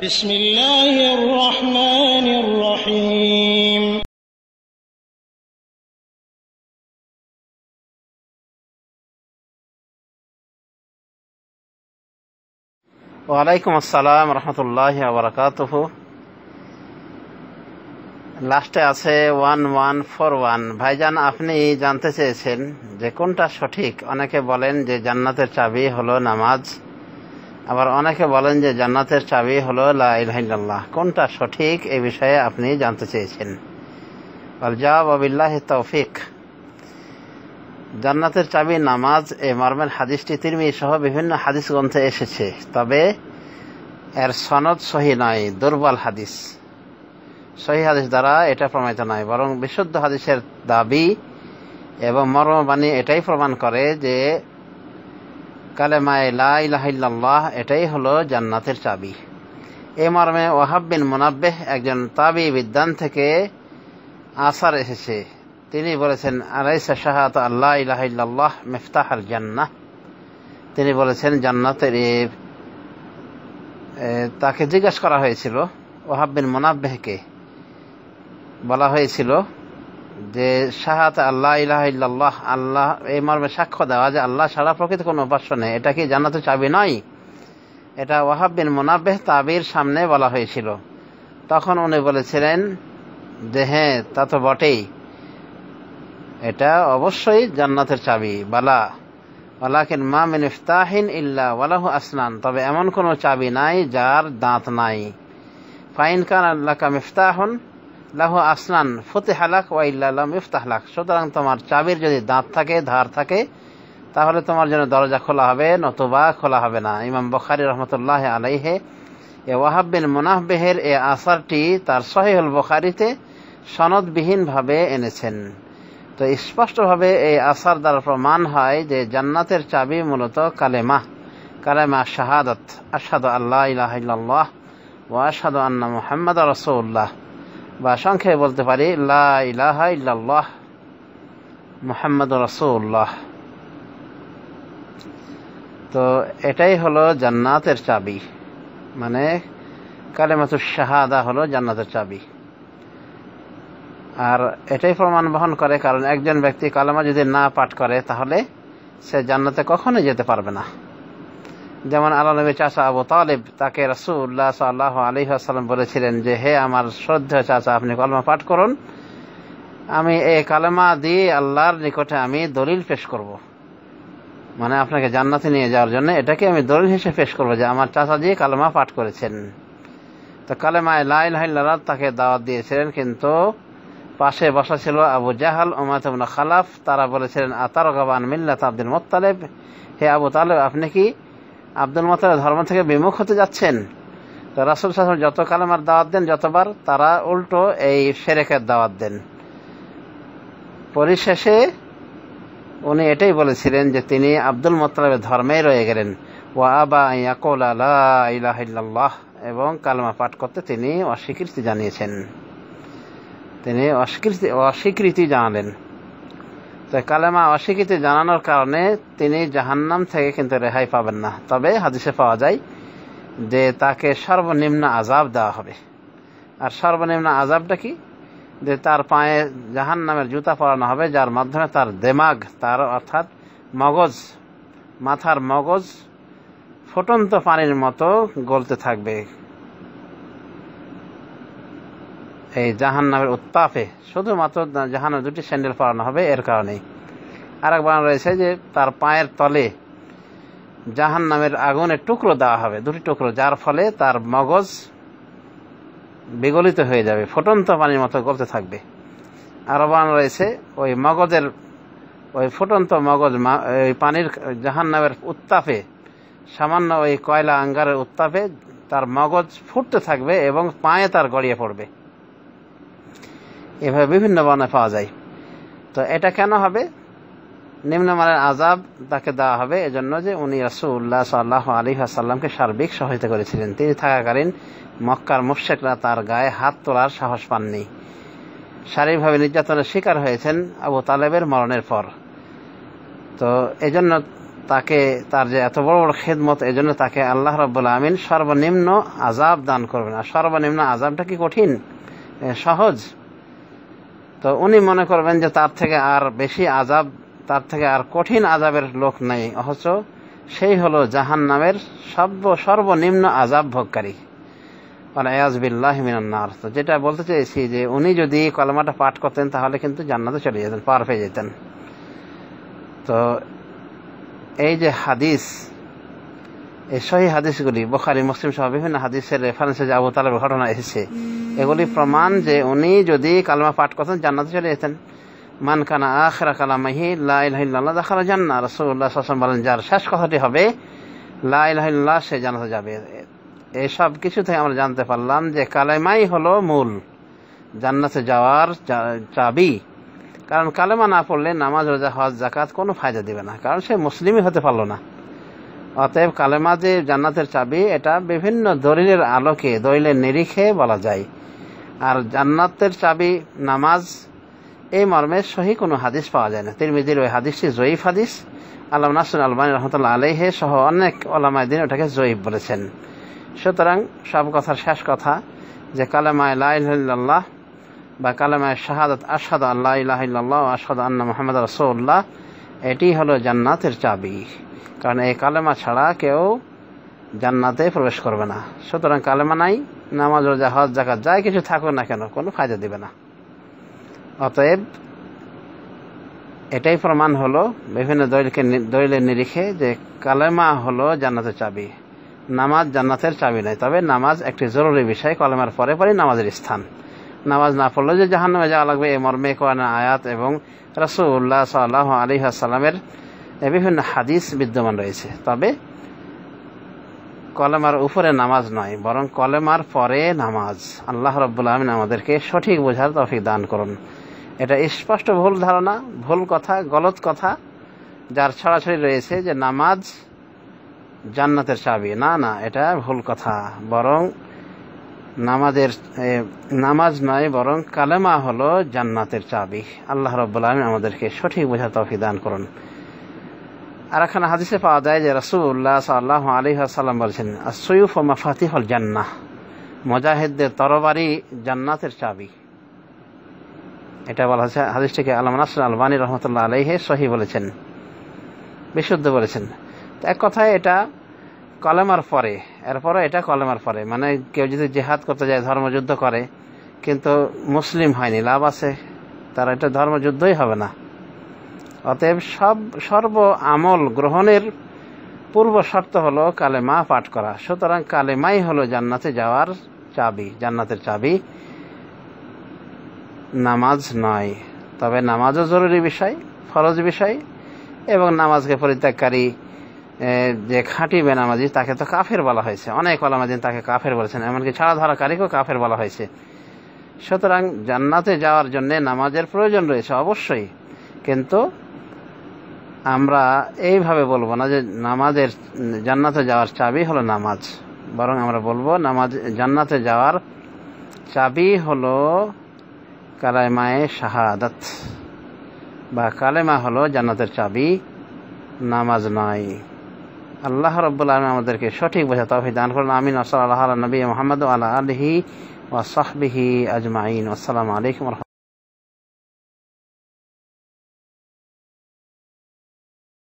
بسم الله الرحمن الرحيم ওয়ালাইকুম আসসালাম রহমতুল্লাহি ওয়া বারাকাতুহু। লাস্টে আছে 1141। ভাইজান, আপনি জানতে চেয়েছেন যে কোনটা সঠিক। অনেকে বলেন যে জান্নাতের চাবি হলো নামাজ, আবার অনেকে বলেন যে জান্নাতের চাবি হলো লা ইলাহা ইল্লাল্লাহ। কোনটা সঠিক এই বিষয়ে আপনি জানতে চেয়েছেন। ওয়াল জাওয়াবু বিল্লাহি তৌফিক। জান্নাতের চাবি নামাজ এই মর্মের হাদিসটি তিরমিজি সহ বিভিন্ন হাদিস গ্রন্থে এসেছে, তবে এর সনদ সহি নয়, দুর্বল হাদিস। সহি হাদিস দ্বারা এটা প্রমাণিত নয়, বরং বিশুদ্ধ হাদিসের দাবি এবং মর্মবাণী এটাই প্রমাণ করে যে কালেমায়ে লা ইলাহা ইল্লাল্লাহ এটাই হলো জান্নাতের চাবি। এ মর্মে ওয়াহাব বিন মুনাব্বিহ একজন তাবি বিদ্বান থেকে আসার এসেছে। তিনি বলেছেন, আলাইসা শাহাদাতু আল্লা ইলাহা ইল্লাল্লাহ মিফতাহুল জান্নাহ। তিনি বলেছেন জান্নাতের তাকে জিজ্ঞাসা করা হয়েছিল, ওয়াহাব বিন মুনাব্বিহকে বলা হয়েছিল যে শাহাদাত আল্লা ইলাহা ইল্লাল্লাহ, আল্লাহ এই মর্মে সাক্ষ্য দেওয়া যে আল্লাহ ছাড়া প্রকৃত কোনো উপাস্য নেই, এটা কি জান্নাতের চাবি নয়? এটা ওয়াহাব বিন মুনাব্বিহ তাবির সামনে বলা হয়েছিল। তখন উনি বলেছিলেন যে হ্যাঁ, তা তো বটেই, এটা অবশ্যই জান্নাতের চাবি। বালা ওয়ালাকিন মা মিন ইফতাহিন ইল্লা ওয়ালাহু আসনান, তবে এমন কোনো চাবি নাই যার দাঁত নাই। ফাইন কানা লাকা মিফতাহুন লাহু আসনান ফুতিহা লাক ওয়া ইল্লা লাম ইফতাহ লাক। সুতরাং তোমার চাবির যদি দাঁত থাকে, ধার থাকে, তাহলে তোমার জন্য দরজা খোলা হবে, নতুবা খোলা হবে না। ইমাম বুখারী রাহমাতুল্লাহি আলাইহি এ ওয়াহাব বিন মুনাব্বিহের এই আসারটি তার সহিহুল বুখারীতে সনদবিহীনভাবে এনেছেন। তো স্পষ্টভাবে এই আসার দ্বারা প্রমাণ হয় যে জান্নাতের চাবি মূলত কালেমা শাহাদাত, আশহাদু আল্লা ইলাহা ইল্লাল্লাহ ওয়া আশহাদু আন্না মুহাম্মাদার রাসূলুল্লাহ, বা সংক্ষেপে বলতে পারি লা ইলাহা ইল্লাল্লাহ মুহাম্মাদুর রাসূলুল্লাহ। তো এটাই হলো জান্নাতের চাবি, মানে কালেমাতুশ শাহাদা হলো জান্নাতের চাবি। আর এটাই প্রমাণ বহন করে, কারণ একজন ব্যক্তি কালেমা যদি না পাঠ করে তাহলে সে জান্নাতে কখনোই যেতে পারবে না। যেমন আল্লাহ নবীর চাচা আবু তালিব, তাকে রাসূলুল্লাহ সাল্লাল্লাহু আলাইহি ওয়াসাল্লাম বলেছিলেন যে হে আমার শ্রদ্ধেয় চাচা, আপনি কালেমা পাঠ করুন, আমি এই কালেমা দিয়ে আল্লাহর নিকটে আমি দলিল পেশ করব, মানে আপনাকে জান্নাতে নিয়ে যাওয়ার জন্য এটাকে আমি দলিল হিসেবে পেশ করবো যে আমার চাচা দিয়ে কালেমা পাঠ করেছেন। তো কালেমায়ে লা ইলাহা ইল্লাল্লাহ তাকে দাওয়াত দিয়েছিলেন, কিন্তু পাশে বসা ছিল আবু জাহাল, উমাইয়া ইবনে খালাফ। তারা বলেছিলেন আতারগাবু আন মিল্লাত আব্দুল মুত্তালিব, হে আবু তালেব, আপনি কি আব্দুল মুত্তালিব ধর্ম থেকে বিমুখ হতে যাচ্ছেন? তো রাসূল সাল্লাল্লাহু আলাইহি ওয়াসাল্লাম যত কালেমার দাওয়াত দেন যতবার, তারা উল্টো এই শিরকের দাওয়াত দেন। পরিশেষে উনি এটাই বলেছিলেন যে তিনি আব্দুল মুত্তালিবের ধর্মেই রয়ে গেলেন। ওয়া আবা আন ইয়াকুলা লা ইলাহা ইল্লাল্লাহ, এবং কালেমা পাঠ করতে তিনি অস্বীকৃতি জানিয়েছেন, তিনি অস্বীকৃতি জানালেন। তো কালেমা অস্বীকৃতি জানানোর কারণে তিনি জাহান্নাম থেকে কিন্তু রেহাই পাবেন না, তবে হাদিসে পাওয়া যায় যে তাকে সর্বনিম্ন আযাব দেওয়া হবে। আর সর্বনিম্ন আযাবটা কি? যে তার পায়ে জাহান্নামের জুতা পরানো হবে, যার মাধ্যমে তার দিমাগ, তার অর্থাৎ মগজ, মাথার মগজ ফুটন্ত পানির মতো গলতে থাকবে এই জাহান্নামের উত্তাপে। শুধুমাত্র জাহান্নামের দুটি স্যান্ডেল পরানো হবে এর কারণেই। আর এক বর্ণনা রয়েছে যে তার পায়ের তলে জাহান্নামের আগুনের টুকরো দেওয়া হবে, দুটি টুকরো, যার ফলে তার মগজ বিগলিত হয়ে যাবে, ফুটন্ত পানির মতো গলতে থাকবে। আর বর্ণনা রয়েছে ওই মগজের, ওই ফুটন্ত মগজ ওই পানির জাহান্নামের উত্তাপে, সামান্য ওই কয়লা আঙ্গারের উত্তাপে তার মগজ ফুটতে থাকবে এবং পায়ে তার গড়িয়ে পড়বে। এভাবে বিভিন্ন বর্ণনা পাওয়া যায়। তো এটা কেন হবে? নিম্নমানের আযাব তাকে দেওয়া হবে এজন্য যে উনি রাসূলুল্লাহ সাল্লাল্লাহু আলাইহি ওয়াসাল্লামকে সার্বিক সহায়তা করেছিলেন। তিনি থাকাকালীন মক্কার মুশরিকরা তার গায়ে হাত তোলার সাহস পাননি। শারীরিকভাবে নির্যাতনের শিকার হয়েছেন আবু তালেবের মরণের পর। তো এজন্য তাকে তার যে এত বড় বড় খেদমত, এই জন্য তাকে আল্লাহ রাব্বুল আমিন সর্বনিম্ন আযাব দান করবেন। আর সর্বনিম্ন আযাবটা কি কঠিন? সহজ? তো উনি মনে করবেন যে তার থেকে আর বেশি আযাব, তার থেকে আর কঠিন আযাবের লোক নেই, অথচ সেই হলো জাহান্নামের সর্বনিম্ন আযাব ভোগকারী। ওয়ালিয়াযু বিল্লাহি মিনান নার। তো যেটা বলতে চেয়েছি যে উনি যদি কলেমাটা পাঠ করতেন তাহলে কিন্তু জান্নাতে চলে যেতেন, পার পেয়ে যেতেন। তো এই যে হাদিস, এই সহিহ হাদিসগুলি বুখারী মুসলিম সহ বিভিন্ন হাদিসের রেফারেন্সে যে আবু তালেবের ঘটনা এসেছে, এগুলি প্রমাণ যে উনি যদি কালেমা পাঠ করতেন জান্নাতে চলে যেতেন। মান কানা আখিরা কালামিহি লা ইলাহা ইল্লাল্লাহ দাখালা জান্নাহ। রাসূলুল্লাহ সাল্লাল্লাহু আলাইহি ওয়াসাল্লাম বলেন, যার শেষ কথাটি হবে লা ইলাহা ইল্লাল্লাহ, সে জান্নাতে যাবে। এই সব কিছু থেকে আমরা জানতে পারলাম যে কালেমাই হলো মূল জান্নাতে যাওয়ার চাবি। কারণ কালেমা না পড়লে নামাজ, রোজা, হজ, যাকাত কোনো ফায়দা দিবে না, কারণ সে মুসলিমই হতে পারলো না। অতএব কালেমা যে জান্নাতের চাবি, এটা বিভিন্ন দলিলের আলোকে, দলিলের নিরিখে বলা যায়। আর জান্নাতের চাবি নামাজ, এই মর্মে সহি কোনো হাদিস পাওয়া যায় না। তিরমিজির ওই হাদিসটি জয়ীফ হাদিস। আল্লামা নাসিরুদ্দিন আলবানী রাহমাতুল্লাহ আলাইহি সহ অনেক উলামায়ে দ্বীন ওটাকে জয়ীফ বলেছেন। সুতরাং সব কথার শেষ কথা যে কালেমায়ে লা ইলাহা ইল্লাল্লাহ বা কালেমায়ে শাহাদাত আশহাদু আল্লা ইলাহা ইল্লাল্লাহ ওয়া আশহাদু আন্না মুহাম্মাদার রাসূলুল্লাহ, এটি হলো জান্নাতের চাবি। কারণ এই কালেমা ছাড়া কেউ জান্নাতে প্রবেশ করবে না। সুতরাং কালেমা নাই, নামাজ, রোজা, হজ, যাকাত যাই কিছু থাকুক না কেন কোনো ফায়দা দিবে না। অতএব এটাই প্রমাণ হলো বিভিন্ন দলিলের নিরিখে যে কালেমা হলো জান্নাতের চাবি, নামাজ জান্নাতের চাবি নয়। তবে নামাজ একটি জরুরি বিষয়, কলেমার পরে পরে নামাজের স্থান। নামাজ না পড়লে যে জাহান্নামে যাওয়া লাগবে, এই মর্মে কোরআনের আয়াত এবং রাসূলুল্লাহ সাল্লাল্লাহু আলাইহি ওয়াসাল্লামের বিভিন্ন হাদিস বিদ্যমান রয়েছে। তবে কলেমার উপরে নামাজ নয়, বরং কলেমার পরে নামাজ। আল্লাহ রাব্বুল আমিন আমাদেরকে সঠিক বোঝার তৌফিক দান করুন। এটা স্পষ্ট ভুল ধারণা, ভুল কথা, গলত কথা যার ছড়াছড়ি রয়েছে যে নামাজ জান্নাতের চাবি। না না, এটা ভুল কথা। বরং নামাজ নয়, বরং কালেমা হলো জান্নাতের চাবি। আল্লাহ রাব্বুল আমিন আমাদেরকে সঠিক বোঝার তৌফিক দান করুন। আর এখানে হাদিসে পাওয়া যায় যে রাসূলুল্লাহ সাল্লাল্লাহু আলাইহি ওয়াসাল্লাম বলেছেন, আস-সুয়ুফু মাফাতিহুল জান্নাহ, মুজাহিদদের তরবারি জান্নাতের চাবি। এটা বলা হয়েছে, হাদিসটিকে আল্লামা নাসিরুদ্দিন আলবানী রাহমাতুল্লাহ আলাইহি সহিহ বলেছেন, বিশুদ্ধ বলেছেন। তো এক কথায় এটা কলেমার পরে, এরপরে এটা কলেমার পরে। মানে কেউ যদি জিহাদ করতে যায়, ধর্মযুদ্ধ করে, কিন্তু মুসলিম হয়নি, লাভ আছে? তারা এটা ধর্মযুদ্ধই হবে না। অতএব সর্ব আমল গ্রহণের পূর্ব শর্ত হলো কালেমা পাঠ করা। সুতরাং কালেমাই হলো জান্নাতে যাওয়ার চাবি, জান্নাতের চাবি, নামাজ নয়। তবে নামাজও জরুরি বিষয়, ফরজ বিষয়, এবং নামাজকে পরিত্যাগকারী যে খাঁটি বেনামাজি তাকে তো কাফের বলা হয়েছে। অনেক ওলামা তাকে কাফের বলেছেন, এমনকি ছাড়া ধরাকারীকেও কাফের বলা হয়েছে। সুতরাং জান্নাতে যাওয়ার জন্য নামাজের প্রয়োজন রয়েছে অবশ্যই, কিন্তু আমরা এইভাবে বলবো না যে নামাজের জান্নাতে যাওয়ার চাবি হলো নামাজ। বরং আমরা বলবো নামাজ জান্নাতে যাওয়ার চাবি হলো কালেমায়ে শাহাদাত, বা কালেমা হলো জান্নাতের চাবি, নামাজ নয়। আল্লাহ রাব্বুল আলামিন আমাদেরকে সঠিক বোঝা তৌফিক দান করুন। আমিন। সাল্লাল্লাহু আলা নবী মুহাম্মদ ওয়া আলা আলিহি ওয়া সাহবিহি আজমাইন। আসসালামু আলাইকুম।